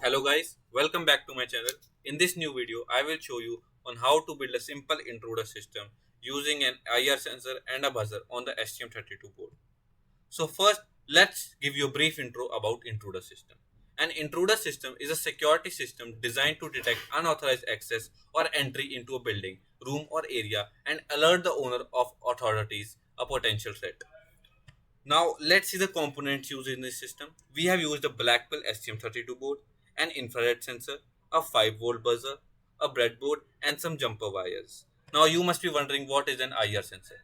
Hello guys, welcome back to my channel. In this new video, I will show you on how to build a simple intruder system using an IR sensor and a buzzer on the STM32 board. So first, let's give you a brief intro about intruder system. An intruder system is a security system designed to detect unauthorized access or entry into a building, room or area and alert the owner of authorities a potential threat. Now let's see the components used in this system. We have used a Blackwell STM32 board, an infrared sensor, a 5-volt buzzer, a breadboard and some jumper wires. Now you must be wondering what is an IR sensor.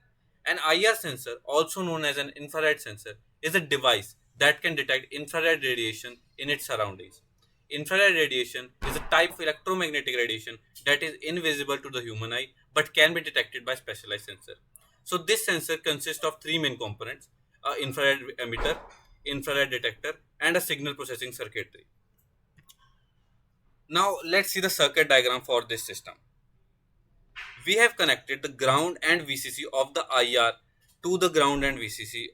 An IR sensor, also known as an infrared sensor, is a device that can detect infrared radiation in its surroundings. Infrared radiation is a type of electromagnetic radiation that is invisible to the human eye but can be detected by specialized sensor. So this sensor consists of three main components: a infrared emitter, infrared detector, and a signal processing circuitry. Now let's see the circuit diagram for this system. We have connected the ground and VCC of the IR to the ground and VCC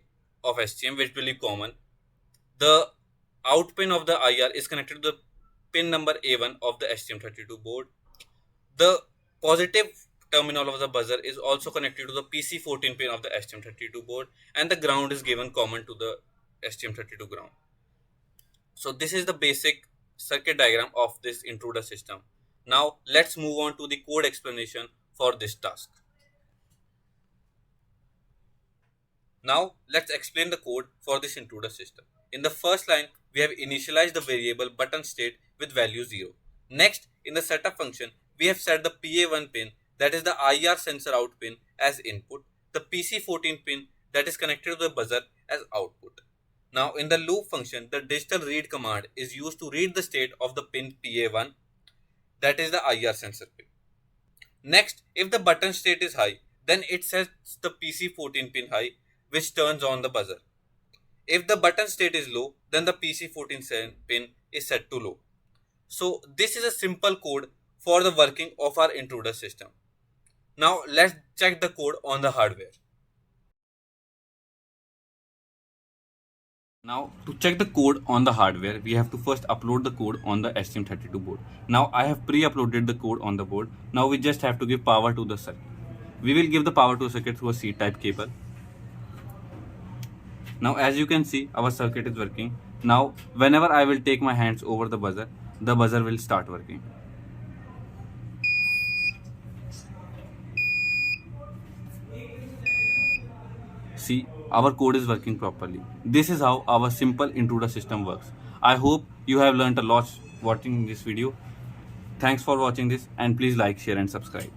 of STM, which will be common. The out pin of the IR is connected to the pin number A1 of the STM32 board. The positive terminal of the buzzer is also connected to the PC14 pin of the STM32 board, and the ground is given common to the STM32 ground. So this is the basic circuit diagram of this intruder system. Now let's move on to the code explanation for this task. Now let's explain the code for this intruder system. In the first line, we have initialized the variable button state with value 0. Next, in the setup function, we have set the PA1 pin, that is the IR sensor out pin, as input, the PC14 pin that is connected to the buzzer as output. Now in the loop function, the digital read command is used to read the state of the pin PA1, that is the IR sensor pin. Next, if the button state is high, then it sets the PC14 pin high, which turns on the buzzer. If the button state is low, then the PC14 pin is set to low. So this is a simple code for the working of our intruder system. Now let's check the code on the hardware. Now to check the code on the hardware, we have to first upload the code on the STM32 board. Now I have pre-uploaded the code on the board. Now we just have to give power to the circuit. We will give the power to the circuit through a C-type cable. Now as you can see, our circuit is working. Now whenever I will take my hands over the buzzer will start working. See, our code is working properly. This is how our simple intruder system works. I hope you have learned a lot watching this video. Thanks for watching this, and please like, share and subscribe.